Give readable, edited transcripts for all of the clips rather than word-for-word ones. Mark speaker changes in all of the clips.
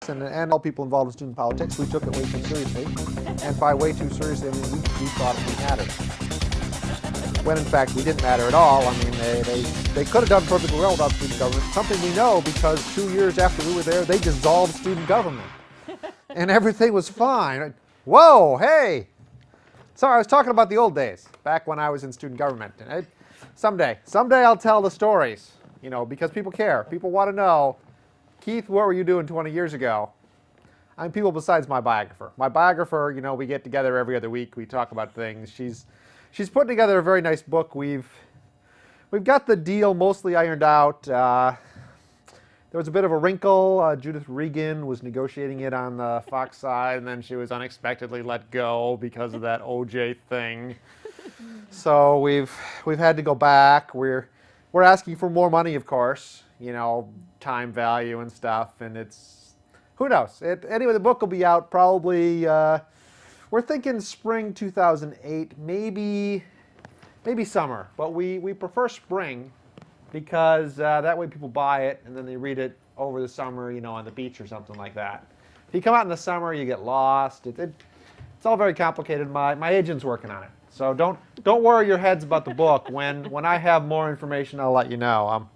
Speaker 1: politics, and all people involved in student politics, we took it way too seriously. And by way too seriously, I mean we thought we mattered. When in fact we didn't matter at all. I mean, they could have done perfectly well without student government. Something we know because 2 years after we were there, they dissolved student government. And everything was fine. Whoa, hey! Sorry, I was talking about the old days, back when I was in student government. And someday I'll tell the stories, you know, because people care. People want to know, Keith, what were you doing 20 years ago? I mean, people besides my biographer. My biographer, you know, we get together every other week. We talk about things. She's putting together a very nice book. We've got the deal mostly ironed out. There was a bit of a wrinkle. Judith Regan was negotiating it on the Fox side, and then she was unexpectedly let go because of that OJ thing. So we've had to go back. We're asking for more money, of course. You know, time value and stuff, and it's who knows. Anyway, the book will be out probably. We're thinking spring 2008, maybe summer, but we prefer spring because that way people buy it and then they read it over the summer, you know, on the beach or something like that. If you come out in the summer, you get lost. It's all very complicated. My agent's working on it, so don't worry your heads about the book. When I have more information, I'll let you know.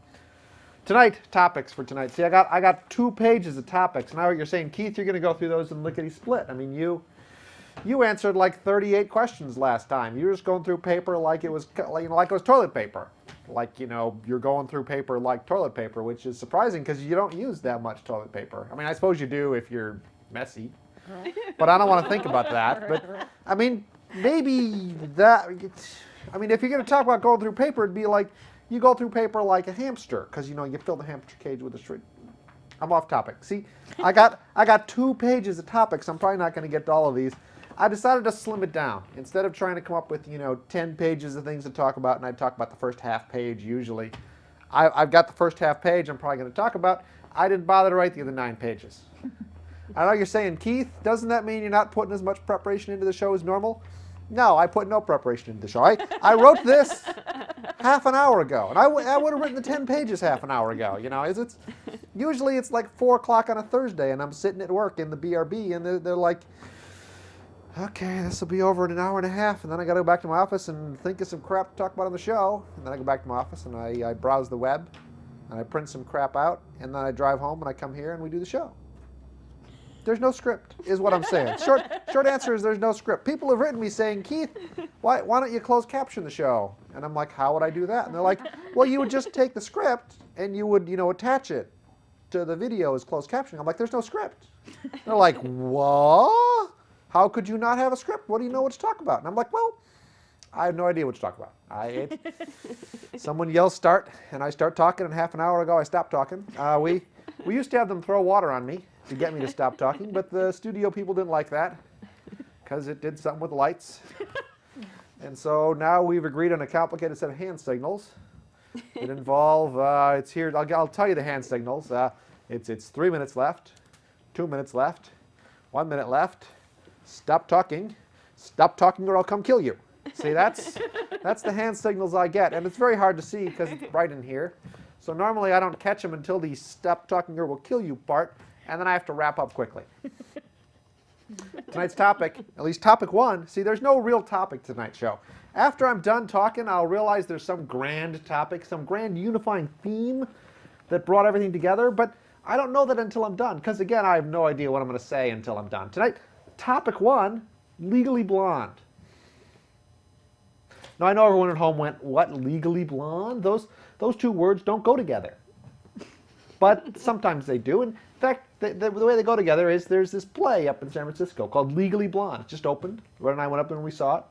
Speaker 1: Tonight, topics for tonight. See, I got 2 pages of topics. Now you're saying, Keith, you're going to go through those in lickety-split. I mean, you answered like 38 questions last time. You were just going through paper like it was, you know, like it was toilet paper. Like, you know, you're going through paper like toilet paper, which is surprising because you don't use that much toilet paper. I mean, I suppose you do if you're messy, but I don't want to think about that. But I mean, maybe that. I mean, if you're going to talk about going through paper, it'd be like you go through paper like a hamster because you know you fill the hamster cage with a string. I'm off topic. See, I got 2 pages of topics. I'm probably not going to get to all of these. I decided to slim it down. Instead of trying to come up with, you know, 10 pages of things to talk about, and I talk about the first half page usually. I've got the first half page I'm probably going to talk about. I didn't bother to write the other 9 pages. I know you're saying, Keith, doesn't that mean you're not putting as much preparation into the show as normal? No, I put no preparation into the show. I wrote this half an hour ago, and I would have written the 10 pages half an hour ago. You know, usually it's like 4 o'clock on a Thursday, and I'm sitting at work in the BRB, and they're like, okay, this will be over in an hour and a half, and then I got to go back to my office and think of some crap to talk about on the show. And then I go back to my office and I browse the web, and I print some crap out, and then I drive home and I come here and we do the show. There's no script, is what I'm saying. Short answer is there's no script. People have written me saying, Keith, why don't you closed caption the show? And I'm like, how would I do that? And they're like, well, you would just take the script and you would, you know, attach it to the video as closed captioning. I'm like, there's no script. They're like, what? How could you not have a script? What do you know what to talk about? And I'm like, well, I have no idea what to talk about. Someone yells start, and I start talking, and half an hour ago I stopped talking. We used to have them throw water on me to get me to stop talking, but the studio people didn't like that because it did something with the lights. And so now we've agreed on a complicated set of hand signals that involve, it's here, I'll tell you the hand signals. It's 3 minutes left, 2 minutes left, 1 minute left. Stop talking or I'll come kill you. See, that's the hand signals I get, and it's very hard to see because it's bright in here. So normally I don't catch them until the stop talking or will kill you part, and then I have to wrap up quickly. Tonight's topic, at least topic 1, see, there's no real topic tonight's show. After I'm done talking, I'll realize there's some grand topic, some grand unifying theme that brought everything together, but I don't know that until I'm done, because again, I have no idea what I'm going to say until I'm done. Tonight, topic 1, Legally Blonde. Now, I know everyone at home went, what, Legally Blonde? Those 2 words don't go together. But sometimes they do. In fact, the way they go together is there's this play up in San Francisco called Legally Blonde. It just opened. Red and I went up and we saw it.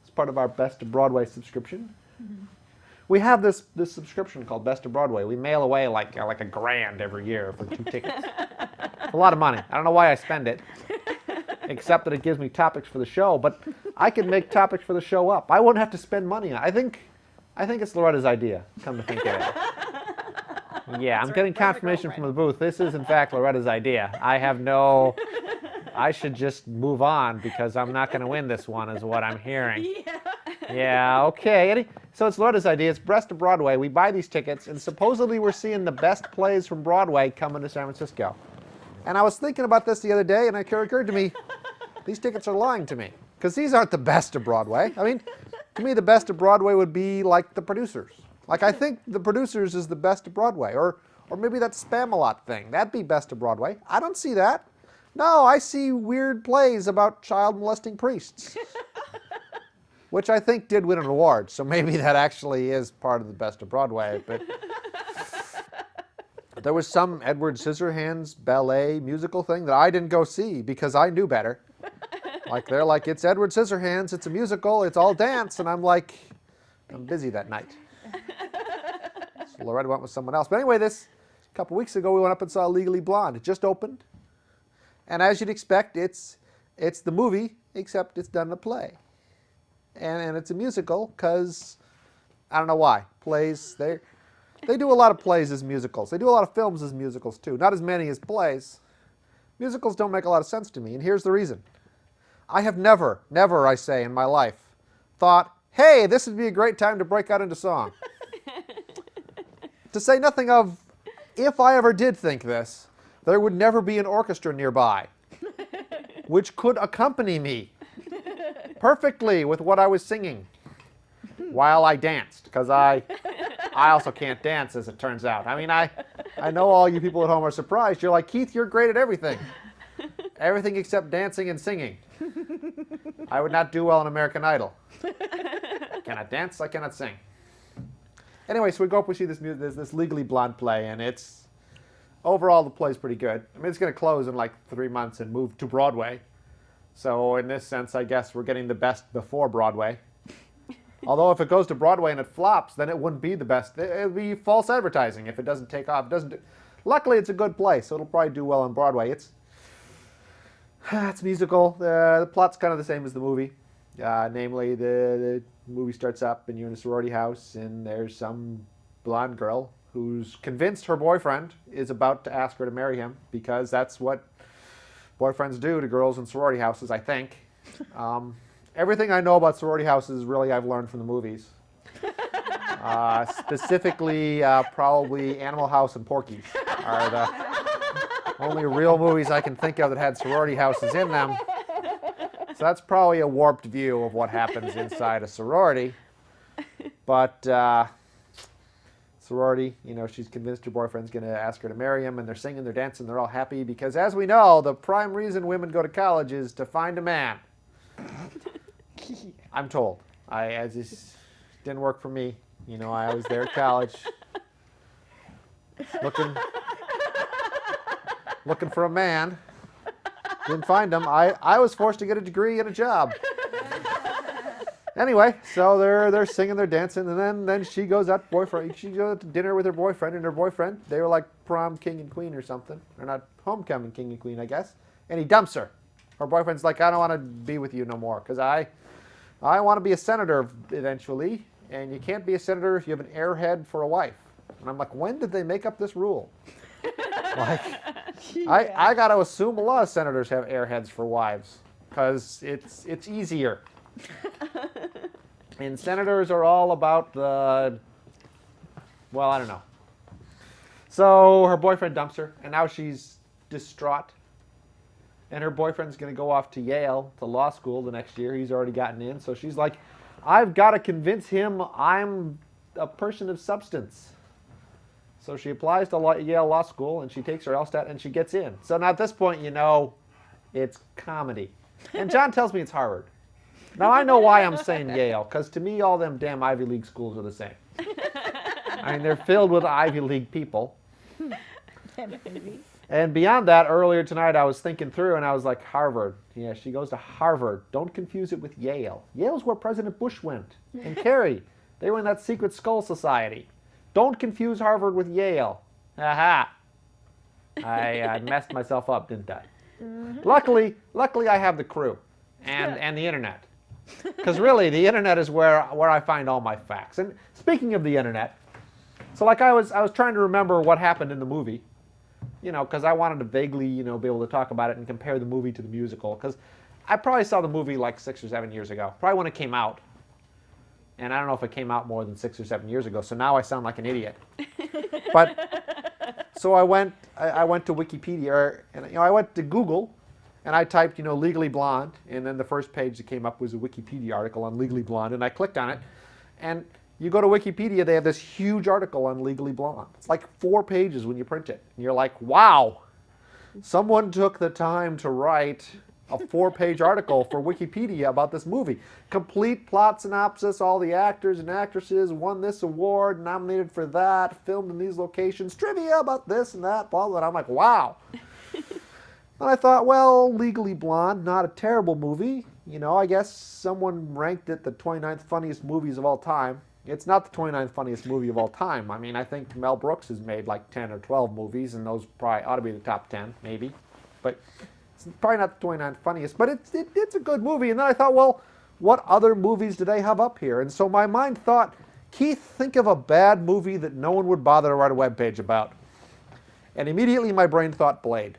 Speaker 1: It's part of our Best of Broadway subscription. Mm-hmm. We have this subscription called Best of Broadway. We mail away like $1,000 every year for 2 tickets. It's a lot of money. I don't know why I spend it, except that it gives me topics for the show. But I can make topics for the show up. I wouldn't have to spend money on it. I think it's Loretta's idea, come to think of it. Yeah, I'm getting confirmation from the booth. This is, in fact, Loretta's idea. I should just move on because I'm not going to win this one is what I'm hearing. Yeah, okay. So it's Loretta's idea. It's Best of Broadway. We buy these tickets, and supposedly we're seeing the best plays from Broadway coming to San Francisco. And I was thinking about this the other day, and it occurred to me, these tickets are lying to me. Because these aren't the best of Broadway. I mean, to me, the best of Broadway would be like The Producers. Like, I think The Producers is the best of Broadway. Or maybe that Spam-A-Lot thing. That'd be best of Broadway. I don't see that. No, I see weird plays about child molesting priests. Which I think did win an award. So maybe that actually is part of the best of Broadway. But there was some Edward Scissorhands ballet musical thing that I didn't go see because I knew better. Like, they're like, it's Edward Scissorhands, it's a musical, it's all dance. And I'm like, I'm busy that night. So Loretta went with someone else. But anyway, a couple weeks ago, we went up and saw Legally Blonde. It just opened. And as you'd expect, it's the movie, except it's done in a play. And it's a musical because, I don't know why. Plays, they do a lot of plays as musicals. They do a lot of films as musicals, too. Not as many as plays. Musicals don't make a lot of sense to me, and here's the reason. I have never, I say, in my life, thought, hey, this would be a great time to break out into song. To say nothing of, if I ever did think this, there would never be an orchestra nearby, which could accompany me perfectly with what I was singing while I danced, because I also can't dance, as it turns out. I mean, I know all you people at home are surprised. You're like, Keith, you're great at everything. Everything except dancing and singing. I would not do well in American Idol. I cannot dance, I cannot sing. Anyway, so we go up, we see this Legally Blonde play, and it's, overall the play's pretty good. I mean, it's going to close in like 3 months and move to Broadway. So in this sense, I guess we're getting the best before Broadway. Although if it goes to Broadway and it flops, then it wouldn't be the best. It would be false advertising if it doesn't take off. Luckily, it's a good play, so it'll probably do well on Broadway. It's musical. The plot's kind of the same as the movie. Namely, the movie starts up and you're in a sorority house and there's some blonde girl who's convinced her boyfriend is about to ask her to marry him, because that's what boyfriends do to girls in sorority houses, I think. Everything I know about sorority houses, really, I've learned from the movies. Specifically, probably Animal House and Porky's are the only real movies I can think of that had sorority houses in them. So that's probably a warped view of what happens inside a sorority. But sorority, she's convinced her boyfriend's going to ask her to marry him, and they're singing, they're dancing, they're all happy, because as we know, the prime reason women go to college is to find a man. I'm told. This didn't work for me. I was there at college looking for a man. Didn't find him. I was forced to get a degree and a job. Anyway, so they're singing, they're dancing, and then she goes out to dinner with her boyfriend, and her boyfriend, they were like prom king and queen or something. Or not, homecoming king and queen, I guess. And he dumps her. Her boyfriend's like, I don't want to be with you no more, because I want to be a senator eventually, and you can't be a senator if you have an airhead for a wife. And I'm like, when did they make up this rule? Like, yeah. I got to assume a lot of senators have airheads for wives, because it's easier. And senators are all about I don't know. So her boyfriend dumps her, and now she's distraught. And her boyfriend's going to go off to Yale, to law school the next year. He's already gotten in. So she's like, I've got to convince him I'm a person of substance. So she applies to Yale Law School, and she takes her LSAT, and she gets in. So now at this point, it's comedy. And John tells me it's Harvard. Now I know why I'm saying Yale, because to me, all them damn Ivy League schools are the same. I mean, they're filled with Ivy League people. And beyond that, earlier tonight, I was thinking through, and I was like, Harvard. Yeah, she goes to Harvard. Don't confuse it with Yale. Yale's where President Bush went, and Kerry. They were in that secret skull society. Don't confuse Harvard with Yale. Aha. I messed myself up, didn't I? Mm-hmm. Luckily, I have the crew and the internet. Because really, the internet is where I find all my facts. And speaking of the internet, so like I was trying to remember what happened in the movie, because I wanted to vaguely, be able to talk about it and compare the movie to the musical. Because I probably saw the movie like 6 or 7 years ago, probably when it came out. And I don't know if it came out more than 6 or 7 years ago, so now I sound like an idiot. But So I went to Wikipedia, and I went to Google, and I typed, Legally Blonde, and then the first page that came up was a Wikipedia article on Legally Blonde, and I clicked on it, and you go to Wikipedia, they have this huge article on Legally Blonde. It's like 4 pages when you print it, and you're like, wow, someone took the time to write a 4-page article for Wikipedia about this movie. Complete plot synopsis, all the actors and actresses won this award, nominated for that, filmed in these locations, trivia about this and that, blah, blah. And I'm like, wow. And I thought, well, Legally Blonde, not a terrible movie. I guess someone ranked it the 29th funniest movies of all time. It's not the 29th funniest movie of all time. I mean, I think Mel Brooks has made like 10 or 12 movies, and those probably ought to be the top 10, maybe. But it's probably not the 29th funniest, but it's a good movie. And then I thought, well, what other movies do they have up here? And so my mind thought, Keith, think of a bad movie that no one would bother to write a webpage about. And immediately my brain thought Blade.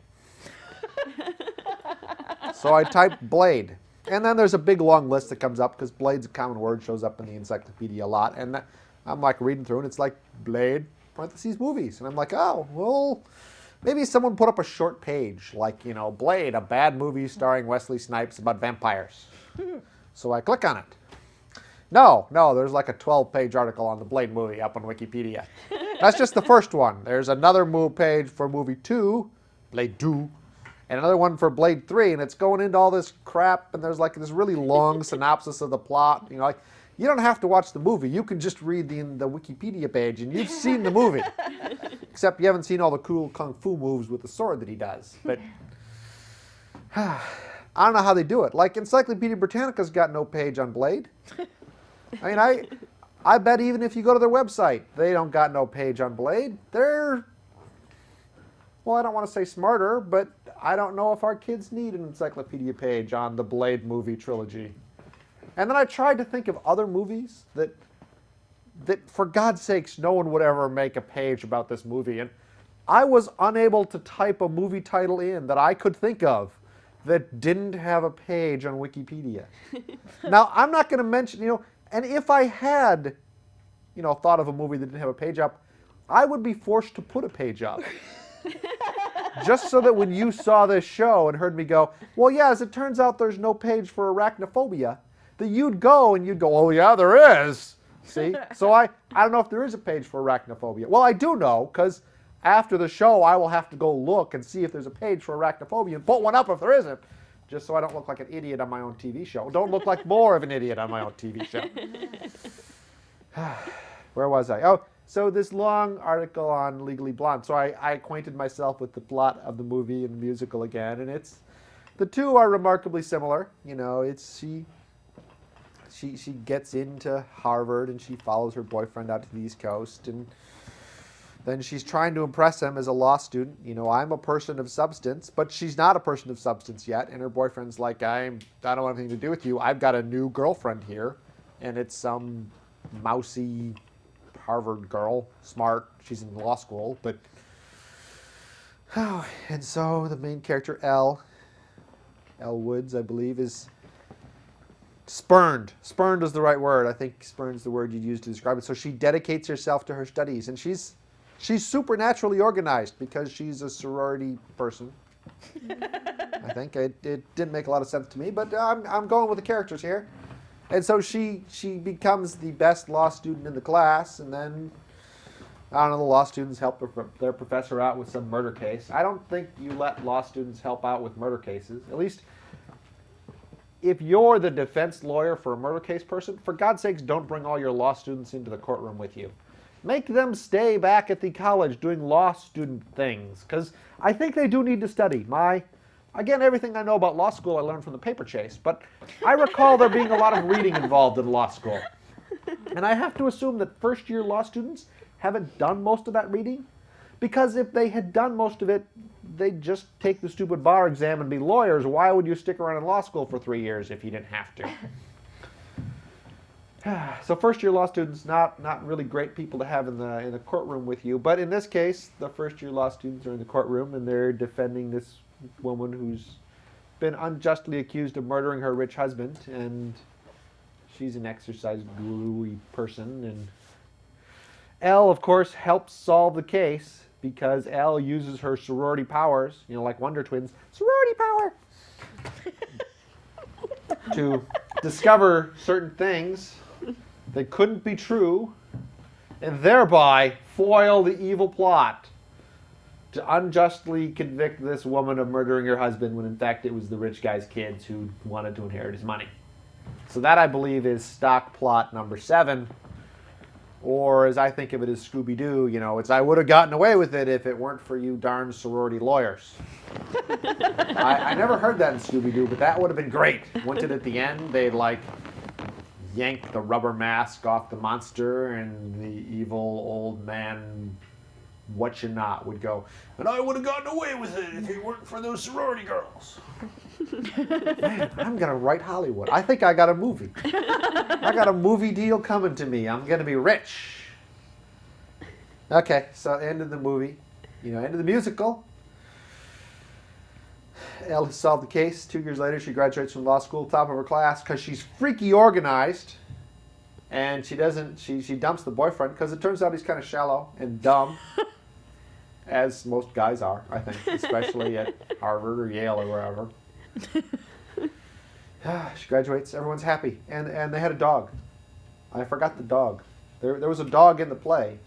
Speaker 1: So I typed Blade. And then there's a big long list that comes up because Blade's a common word, shows up in the encyclopedia a lot. And I'm like reading through and it's like Blade, parentheses, movies. And I'm like, oh, well, maybe someone put up a short page like, Blade, a bad movie starring Wesley Snipes about vampires. So I click on it. No, there's like a 12-page article on the Blade movie up on Wikipedia. That's just the first one. There's another page for movie 2, Blade 2, and another one for Blade 3, and it's going into all this crap, and there's like this really long synopsis of the plot. You don't have to watch the movie. You can just read the Wikipedia page, and you've seen the movie. Except you haven't seen all the cool kung fu moves with the sword that he does. But I don't know how they do it. Like Encyclopedia Britannica's got no page on Blade. I mean, I bet even if you go to their website, they don't got no page on Blade. They're, well, I don't want to say smarter, but I don't know if our kids need an encyclopedia page on the Blade movie trilogy. And then I tried to think of other movies that for God's sakes, no one would ever make a page about this movie. And I was unable to type a movie title in that I could think of that didn't have a page on Wikipedia. Now, I'm not going to mention, and if I had, thought of a movie that didn't have a page up, I would be forced to put a page up. Just so that when you saw this show and heard me go, well, yeah, as it turns out there's no page for arachnophobia, that you'd go, oh, yeah, there is. See? So I don't know if there is a page for arachnophobia. Well, I do know, because after the show, I will have to go look and see if there's a page for arachnophobia and put one up if there isn't, just so I don't look like an idiot on my own TV show. Don't look like more of an idiot on my own TV show. Where was I? Oh, so this long article on Legally Blonde. So I acquainted myself with the plot of the movie and the musical again, and the two are remarkably similar. She gets into Harvard and she follows her boyfriend out to the East Coast, and then she's trying to impress him as a law student. I'm a person of substance, but she's not a person of substance yet, and her boyfriend's like, I don't want anything to do with you. I've got a new girlfriend here, and it's some mousy Harvard girl, smart. She's in law school, but and so the main character, Elle Woods, I believe, is spurned. Spurned is the right word. I think spurned is the word you'd use to describe it. So she dedicates herself to her studies, and she's supernaturally organized because she's a sorority person. I think it didn't make a lot of sense to me, but I'm going with the characters here. And so she becomes the best law student in the class, and then, I don't know, the law students help their professor out with some murder case. I don't think you let law students help out with murder cases. At least, if you're the defense lawyer for a murder case person, for God's sakes, don't bring all your law students into the courtroom with you. Make them stay back at the college doing law student things, because I think they do need to study. Again, everything I know about law school I learned from the paper chase, but I recall there being a lot of reading involved in law school. And I have to assume that first-year law students haven't done most of that reading, because if they had done most of it, they'd just take the stupid bar exam and be lawyers. Why would you stick around in law school for 3 years if you didn't have to? So first-year law students, not really great people to have in the courtroom with you, but in this case, the first-year law students are in the courtroom, and they're defending this woman who's been unjustly accused of murdering her rich husband, and she's an exercise guru-y person, and Elle, of course, helps solve the case because Elle uses her sorority powers, like Wonder Twins, sorority power, to discover certain things that couldn't be true, and thereby foil the evil plot to unjustly convict this woman of murdering her husband when in fact it was the rich guy's kids who wanted to inherit his money. So that, I believe, is stock plot number 7. Or as I think of it as Scooby-Doo, it's I would have gotten away with it if it weren't for you darn sorority lawyers. I never heard that in Scooby-Doo, but that would have been great. Wouldn't it at the end? They'd yank the rubber mask off the monster and the evil old man whatcha-not would go, and I would have gotten away with it if it weren't for those sorority girls. Man, I'm going to write Hollywood. I think I got a movie. I got a movie deal coming to me. I'm going to be rich. Okay, so end of the movie. End of the musical. Elle has solved the case. 2 years later, she graduates from law school, top of her class, because she's freaky organized. And she dumps the boyfriend because it turns out he's kind of shallow and dumb, as most guys are, I think, especially at Harvard or Yale or wherever. She graduates. Everyone's happy, and they had a dog. I forgot the dog. There was a dog in the play.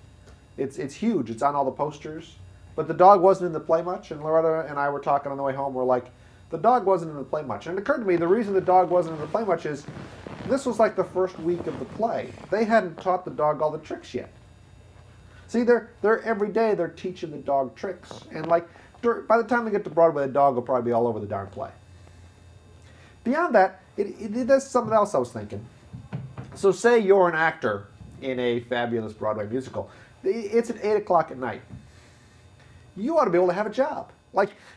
Speaker 1: It's huge. It's on all the posters, but the dog wasn't in the play much. And Loretta and I were talking on the way home. We're like, the dog wasn't in the play much. And it occurred to me the reason the dog wasn't in the play much is this was like the first week of the play. They hadn't taught the dog all the tricks yet. See, they're every day they're teaching the dog tricks, and by the time they get to Broadway, the dog will probably be all over the darn play. Beyond that, it does something else I was thinking. So say you're an actor in a fabulous Broadway musical. It's at 8 o'clock at night. You ought to be able to have a job.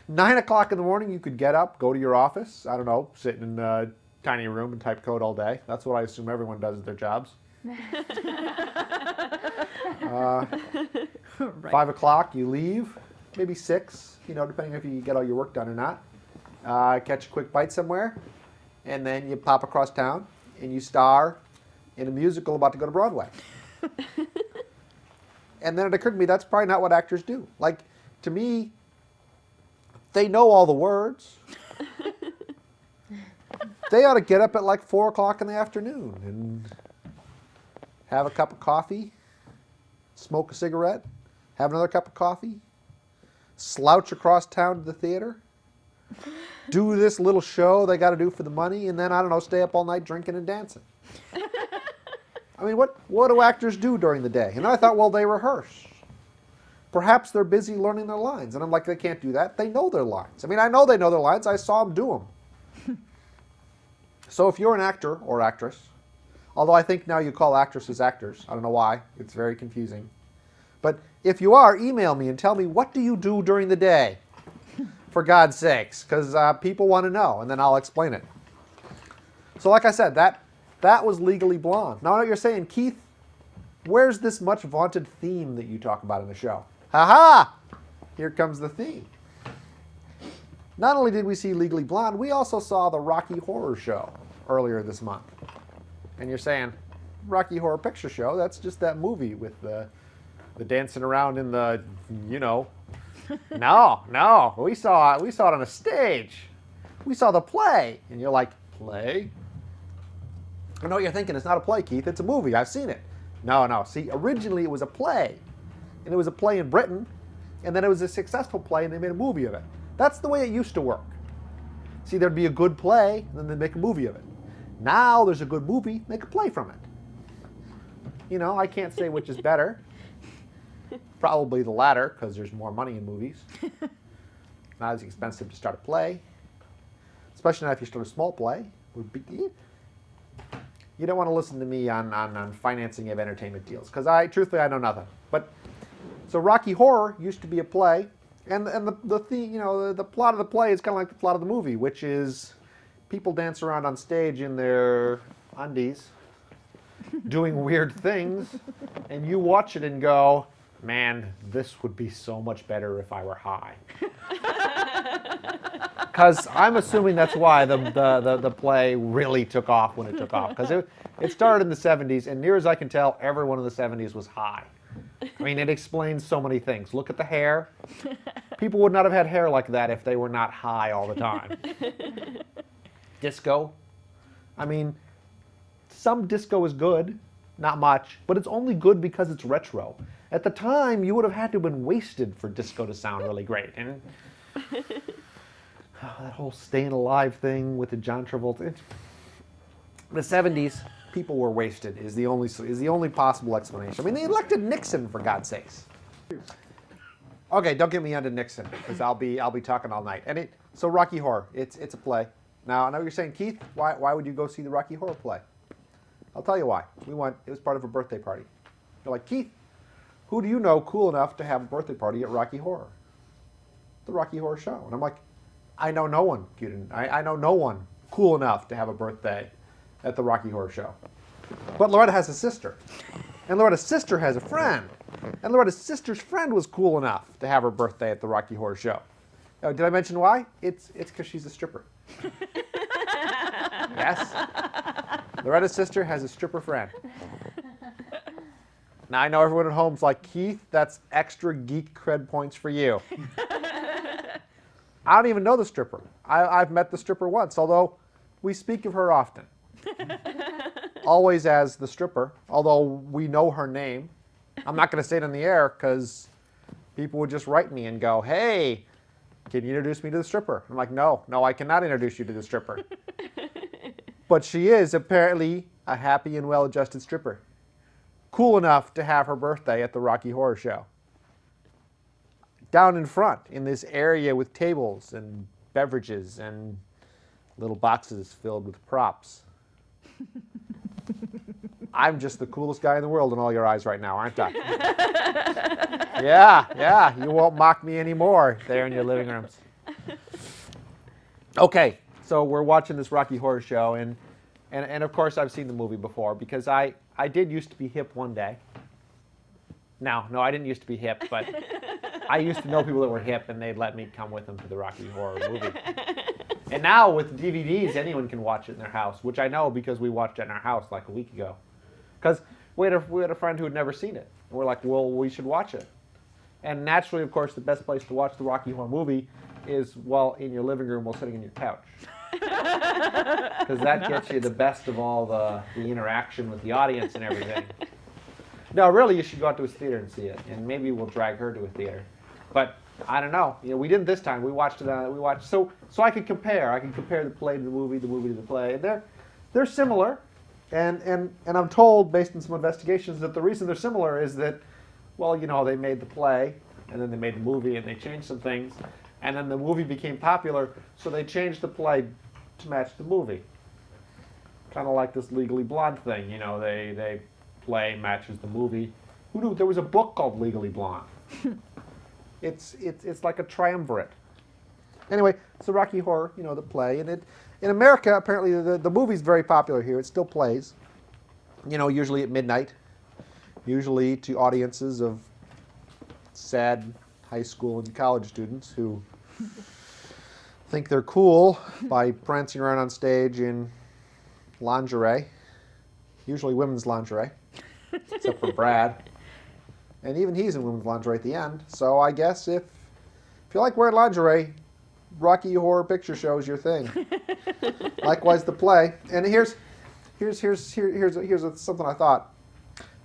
Speaker 1: 9 o'clock in the morning, you could get up, go to your office, I don't know, sit in a tiny room and type code all day. That's what I assume everyone does at their jobs. Right. 5 o'clock, you leave, maybe 6, depending if you get all your work done or not. Catch a quick bite somewhere, and then you pop across town, and you star in a musical about to go to Broadway. And then it occurred to me that's probably not what actors do. To me, they know all the words. They ought to get up at 4 o'clock in the afternoon and have a cup of coffee, smoke a cigarette, have another cup of coffee, slouch across town to the theater, do this little show they got to do for the money, and then, I don't know, stay up all night drinking and dancing. I mean, what do actors do during the day? And I thought, well, they rehearse. Perhaps they're busy learning their lines. And I'm like, they can't do that. They know their lines. I mean, I know they know their lines. I saw them do them. So if you're an actor or actress, although I think now you call actresses actors. I don't know why. It's very confusing. But if you are, email me and tell me, what do you do during the day? For God's sakes. Because people want to know, and then I'll explain it. So like I said, that was Legally Blonde. Now I know you're saying, Keith, where's this much vaunted theme that you talk about in the show? Ha-ha! Here comes the theme. Not only did we see Legally Blonde, we also saw the Rocky Horror Show earlier this month. And you're saying, Rocky Horror Picture Show, that's just that movie with the dancing around in the, No, we saw it on a stage. We saw the play. And you're like, play? I know what you're thinking. It's not a play, Keith. It's a movie. I've seen it. No. See, originally it was a play. And it was a play in Britain. And then it was a successful play, and they made a movie of it. That's the way it used to work. See, there'd be a good play, and then they'd make a movie of it. Now there's a good movie, make a play from it. I can't say which is better. Probably the latter, because there's more money in movies. Not as expensive to start a play. Especially not if you start a small play. You don't want to listen to me on financing of entertainment deals, because truthfully, I know nothing. But so Rocky Horror used to be a play, and the plot of the play is kind of like the plot of the movie, which is people dance around on stage in their undies, doing weird things, and you watch it and go, man, this would be so much better if I were high. Because I'm assuming that's why the play really took off when it took off. Because it started in the 70s, and near as I can tell, everyone in the 70s was high. I mean, it explains so many things. Look at the hair. People would not have had hair like that if they were not high all the time. Disco. I mean, some disco is good, not much, but it's only good because it's retro. At the time, you would have had to have been wasted for disco to sound really great. And that whole Staying Alive thing with the John Travolta. The 70s, people were wasted is the only possible explanation. I mean, they elected Nixon, for God's sakes. Okay, don't get me onto Nixon, because I'll be talking all night. So Rocky Horror, it's a play. Now I know you're saying, Keith, why would you go see the Rocky Horror play? I'll tell you why. It was part of a birthday party. You're like, Keith, who do you know cool enough to have a birthday party at Rocky Horror? The Rocky Horror Show. And I'm like, I know no one, Keaton. I know no one cool enough to have a birthday at the Rocky Horror Show. But Loretta has a sister. And Loretta's sister has a friend. And Loretta's sister's friend was cool enough to have her birthday at the Rocky Horror Show. Did I mention why? It's because she's a stripper. Yes. Loretta's sister has a stripper friend. Now I know everyone at home's like, Keith, that's extra geek cred points for you. I don't even know the stripper. I've met the stripper once, although we speak of her often. Always as the stripper, although we know her name. I'm not going to say it in the air because people would just write me and go, hey, can you introduce me to the stripper? I'm like, no, I cannot introduce you to the stripper. But she is apparently a happy and well-adjusted stripper. Cool enough to have her birthday at the Rocky Horror Show. Down in front, in this area with tables and beverages and little boxes filled with props. I'm just the coolest guy in the world in all your eyes right now, aren't I? Yeah, you won't mock me anymore there in your living rooms. Okay, so we're watching this Rocky Horror Show, and of course I've seen the movie before because I did used to be hip one day. No, I didn't used to be hip, but I used to know people that were hip, and they'd let me come with them to the Rocky Horror movie. And now with DVDs, anyone can watch it in their house, which I know because we watched it in our house like a week ago. Because we had a friend who had never seen it. And we're like, well, we should watch it. And naturally, of course, the best place to watch the Rocky Horror movie is, well, in your living room while sitting in your couch. Because that gets you the best of all the interaction with the audience and everything. No, really, you should go out to a theater and see it. And maybe we'll drag her to a theater. But I don't know. We didn't this time. We watched it. So I could compare. I could compare the play to the movie to the play. And they're similar. And I'm told, based on some investigations, that the reason they're similar is that, well, they made the play, and then they made the movie, and they changed some things, and then the movie became popular, so they changed the play to match the movie. Kind of like this Legally Blonde thing. They play matches the movie. Who knew there was a book called Legally Blonde? It's like a triumvirate. Anyway, it's the Rocky Horror, the play, and in America, apparently, the movie's very popular here. It still plays, usually at midnight, usually to audiences of sad high school and college students who think they're cool by prancing around on stage in lingerie, usually women's lingerie, except for Brad. And even he's in women's lingerie at the end. So I guess if you like wearing lingerie, Rocky Horror Picture Show is your thing. Likewise, the play. And here's something I thought.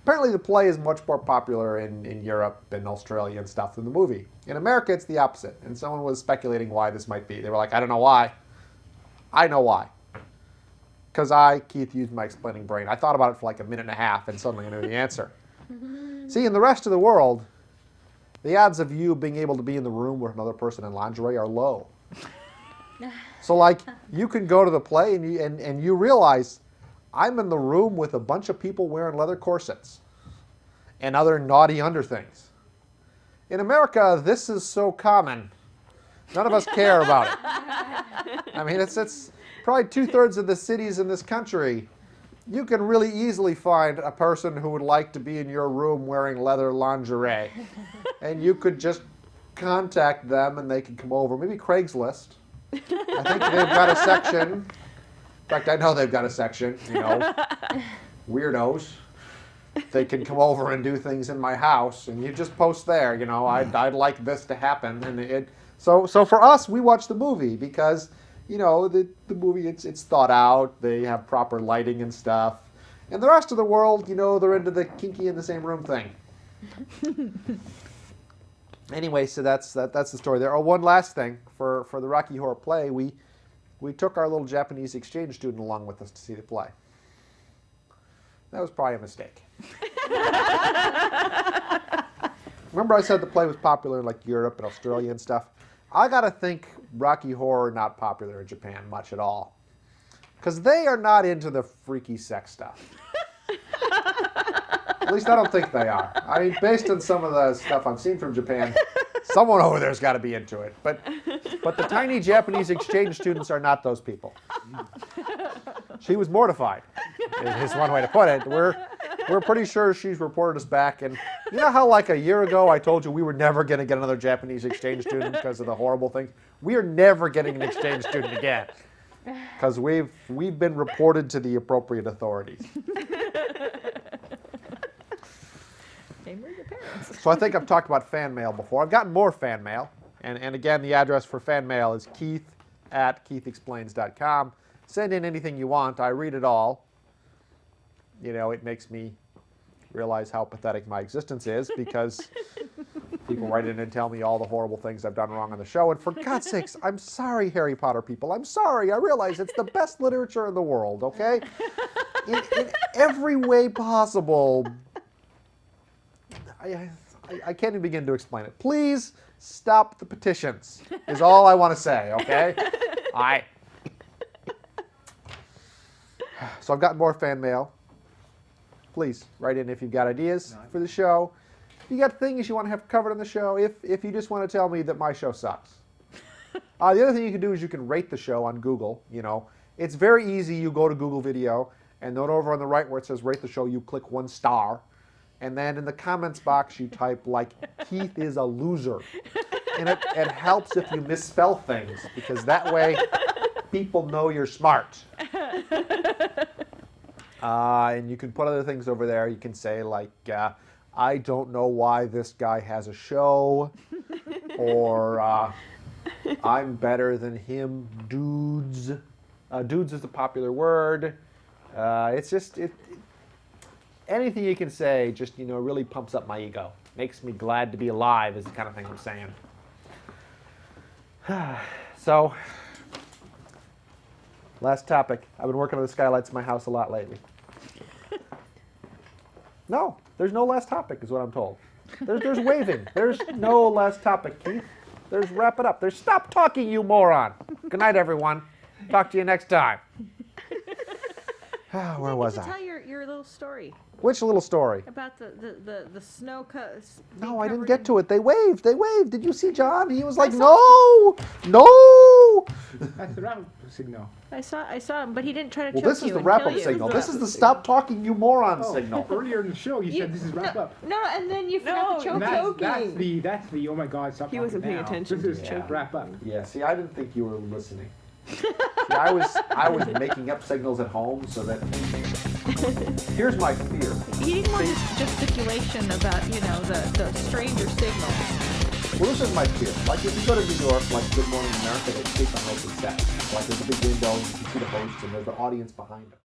Speaker 1: Apparently, the play is much more popular in Europe and Australia and stuff than the movie. In America, it's the opposite. And someone was speculating why this might be. They were like, I don't know why. I know why. Because Keith, used my explaining brain. I thought about it for like a minute and a half, and suddenly I knew the answer. See, in the rest of the world, the odds of you being able to be in the room with another person in lingerie are low. So, like, you can go to the play and you realize I'm in the room with a bunch of people wearing leather corsets and other naughty underthings. In America, this is so common. None of us care about it. I mean, it's probably 2/3 of the cities in this country. You can really easily find a person who would like to be in your room wearing leather lingerie. And you could just contact them and they could come over. Maybe Craigslist. I think they've got a section. In fact, I know they've got a section, weirdos. they can come over and do things in my house, and you just post there, I'd like this to happen, and so for us, we watch the movie because, the movie, it's thought out, they have proper lighting and stuff, and the rest of the world, they're into the kinky in the same room thing. Anyway, so that's the story there. Oh, one last thing for the Rocky Horror play, we took our little Japanese exchange student along with us to see the play. That was probably a mistake. Remember I said the play was popular in like Europe and Australia and stuff? I gotta think Rocky Horror not popular in Japan much at all. Because they are not into the freaky sex stuff. At least I don't think they are. I mean, based on some of the stuff I've seen from Japan, someone over there's got to be into it. But the tiny Japanese exchange students are not those people. She was mortified, is one way to put it. We're pretty sure she's reported us back. And you know how like a year ago I told you we were never going to get another Japanese exchange student because of the horrible things? We are never getting an exchange student again because we've been reported to the appropriate authorities. So I think I've talked about fan mail before. I've gotten more fan mail. And again, the address for fan mail is keith@keithexplains.com. Send in anything you want. I read it all. It makes me realize how pathetic my existence is because people write in and tell me all the horrible things I've done wrong on the show. And for God's sakes, I'm sorry, Harry Potter people. I'm sorry. I realize it's the best literature in the world, okay? In every way possible. I can't even begin to explain it. Please stop the petitions, is all I want to say, okay? All right. So I've gotten more fan mail. Please write in if you've got ideas for the show. If you got things you want to have covered on the show, if you just want to tell me that my show sucks. The other thing you can do is you can rate the show on Google. It's very easy. You go to Google Video, and then over on the right where it says rate the show, you click 1 star. And then in the comments box, you type, like, Keith is a loser. And it helps if you misspell things, because that way people know you're smart. And you can put other things over there. You can say, like, I don't know why this guy has a show. Or I'm better than him, dudes. Dudes is a popular word. It's just... anything you can say just, really pumps up my ego. Makes me glad to be alive is the kind of thing I'm saying. So, last topic. I've been working on the skylights in my house a lot lately. No, there's no last topic is what I'm told. There's waving. There's no last topic, Keith. There's wrap it up. There's stop talking, you moron. Good night, everyone. Talk to you next time. Where was I?
Speaker 2: Tell your little story.
Speaker 1: Which little story?
Speaker 2: About the snow.
Speaker 1: No, I didn't get to it. They waved. Did you see John? He was like, no.
Speaker 3: That's the wrap-up signal.
Speaker 2: I saw him, but he didn't try to choke you.
Speaker 1: Well, this is the wrap-up signal. This is the stop talking, you moron signal.
Speaker 3: Earlier in the show, you said this is wrap-up.
Speaker 2: No, and then you forgot the choking.
Speaker 3: That's the oh my God, stop
Speaker 4: He wasn't
Speaker 3: talking
Speaker 4: paying
Speaker 3: now.
Speaker 4: attention.
Speaker 3: This is wrap-up.
Speaker 1: Yeah, see, I didn't think you were listening. See, I was making up signals at home so that... Here's my fear.
Speaker 2: He didn't want this gesticulation about, the stranger signals.
Speaker 1: Well, this is my fear. Like, if you go to New York, like Good Morning America, they speak on open sets. Like, there's a big window, and you can see the hosts, and there's an audience behind them.